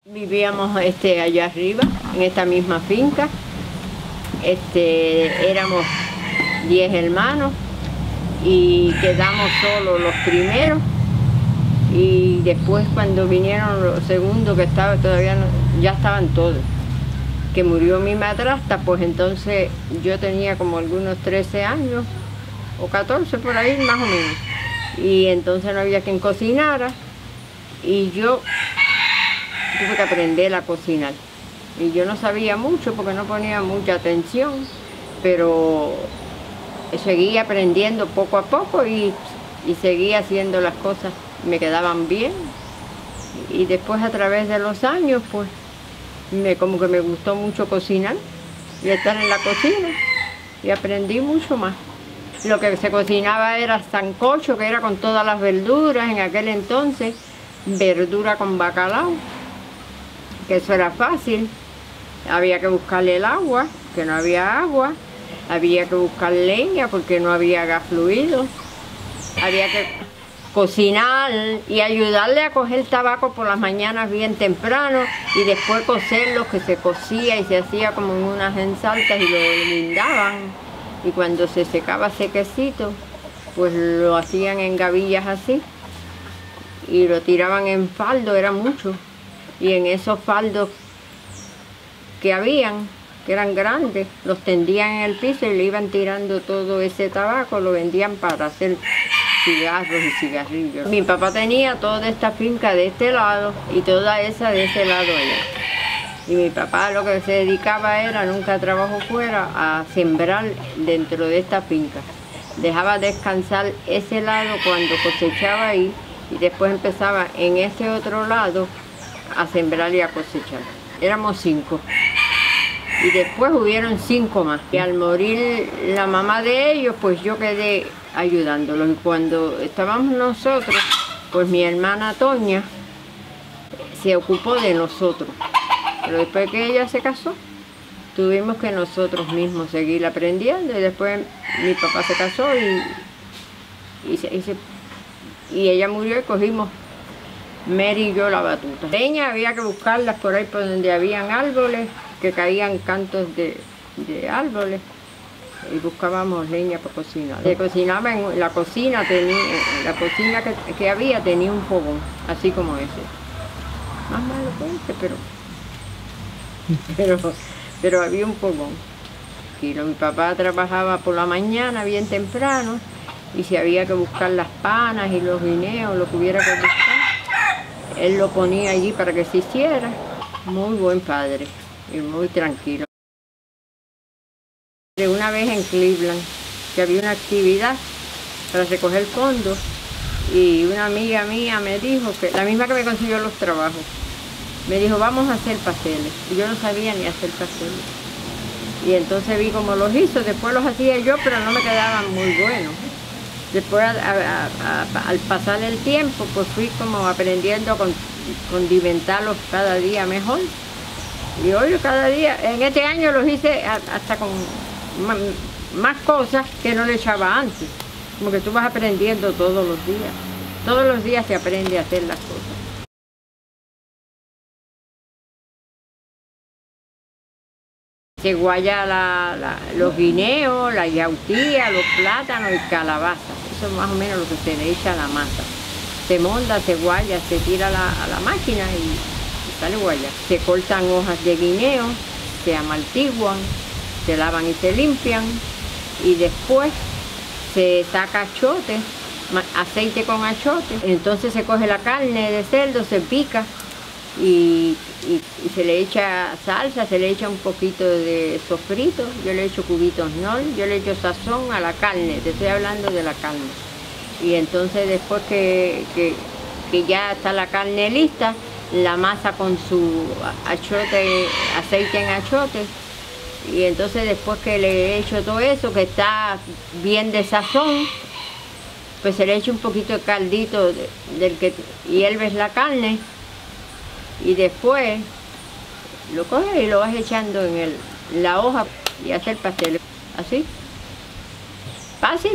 Vivíamos allá arriba, en esta misma finca. Éramos 10 hermanos y quedamos solos los primeros. Y después cuando vinieron los segundos, que estaba todavía ya estaban todos. Que murió mi madrastra, pues entonces yo tenía como algunos 13 años o 14 por ahí más o menos. Y entonces no había quien cocinara y yo tuve que aprender a cocinar. Y yo no sabía mucho porque no ponía mucha atención, pero seguía aprendiendo poco a poco y seguía haciendo las cosas, me quedaban bien. Y después a través de los años, pues, como que me gustó mucho cocinar y estar en la cocina y aprendí mucho más. Lo que se cocinaba era sancocho, que era con todas las verduras en aquel entonces, verdura con bacalao, que eso era fácil. Había que buscarle el agua, que no había agua, había que buscar leña porque no había gas fluido, había que cocinar y ayudarle a coger tabaco por las mañanas bien temprano y después cocerlo, que se cocía y se hacía como en unas ensaltas y lo guindaban, y cuando se secaba sequecito pues lo hacían en gavillas así y lo tiraban en faldo, era mucho, y en esos faldos que habían, que eran grandes, los tendían en el piso y le iban tirando todo ese tabaco, lo vendían para hacer cigarros y cigarrillos. Mi papá tenía toda esta finca de este lado y toda esa de ese lado allá. Y mi papá lo que se dedicaba era, nunca trabajó fuera, a sembrar dentro de esta finca. Dejaba descansar ese lado cuando cosechaba ahí y después empezaba en ese otro lado a sembrar y a cosechar. Éramos 5. Y después hubieron 5 más. Y al morir la mamá de ellos, pues yo quedé ayudándolos. Y cuando estábamos nosotros, pues mi hermana Toña se ocupó de nosotros. Pero después que ella se casó, tuvimos que nosotros mismos seguir aprendiendo. Y después mi papá se casó y ella murió y cogimos Mary y yo la batuta. Leña había que buscarlas por ahí por donde habían árboles, que caían cantos de árboles, y buscábamos leña para cocinar. Se cocinaba en la cocina, la cocina que había tenía un fogón, así como ese. Más malo que este, pero había un fogón. Y mi papá trabajaba por la mañana bien temprano, y si había que buscar las panas y los guineos, lo que hubiera que buscar, él lo ponía allí para que se hiciera. Muy buen padre y muy tranquilo. Una vez en Cleveland, que había una actividad para recoger fondos, y una amiga mía me dijo, que la misma que me consiguió los trabajos, me dijo, vamos a hacer pasteles. Y yo no sabía ni hacer pasteles. Y entonces vi cómo los hizo, después los hacía yo, pero no me quedaban muy buenos. Después, al pasar el tiempo, pues fui como aprendiendo a condimentarlos cada día mejor. Y hoy cada día, en este año los hice hasta con más cosas que no le echaba antes. Como que tú vas aprendiendo todos los días. Todos los días se aprende a hacer las cosas. Se guaya los guineos, la yautía, los plátanos y calabaza. Eso es más o menos lo que se le echa a la masa. Se monda, se guaya, se tira a la máquina y sale guaya. Se cortan hojas de guineo, se amaltiguan, se lavan y se limpian, y después se saca achote, aceite con achote. Entonces se coge la carne de cerdo, se pica y se le echa salsa, se le echa un poquito de sofrito, yo le echo cubitos nor, yo le echo sazón a la carne, te estoy hablando de la carne. Y entonces después que ya está la carne lista, la masa con su achote, aceite en achote, y entonces después que le echo todo eso, que está bien de sazón, pues se le echa un poquito de caldito del que hierves la carne, y después lo coges y lo vas echando en la hoja y hacer pastel. Así. Fácil.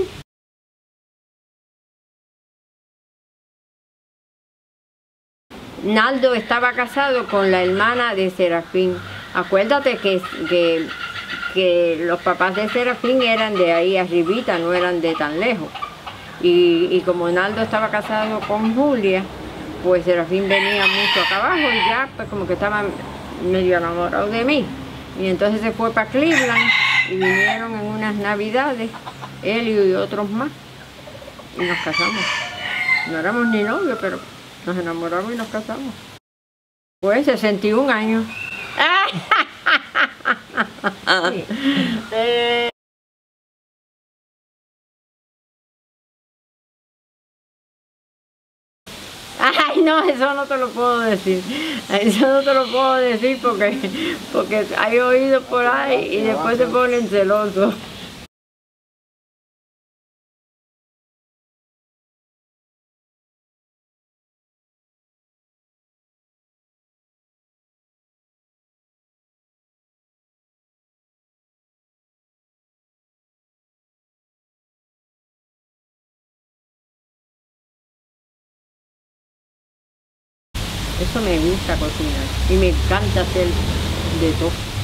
Naldo estaba casado con la hermana de Serafín. Acuérdate que los papás de Serafín eran de ahí arribita, no eran de tan lejos. Y como Naldo estaba casado con Julia, pues Serafín venía mucho acá abajo y ya pues como que estaba medio enamorado de mí. Y entonces se fue para Cleveland y vinieron en unas navidades, él y otros más, y nos casamos. No éramos ni novios, pero nos enamoramos y nos casamos. Pues 61 años. Ay, no, eso no te lo puedo decir. Eso no te lo puedo decir porque hay oídos por ahí y después se ponen celosos. Eso me gusta cocinar y me encanta hacer de todo.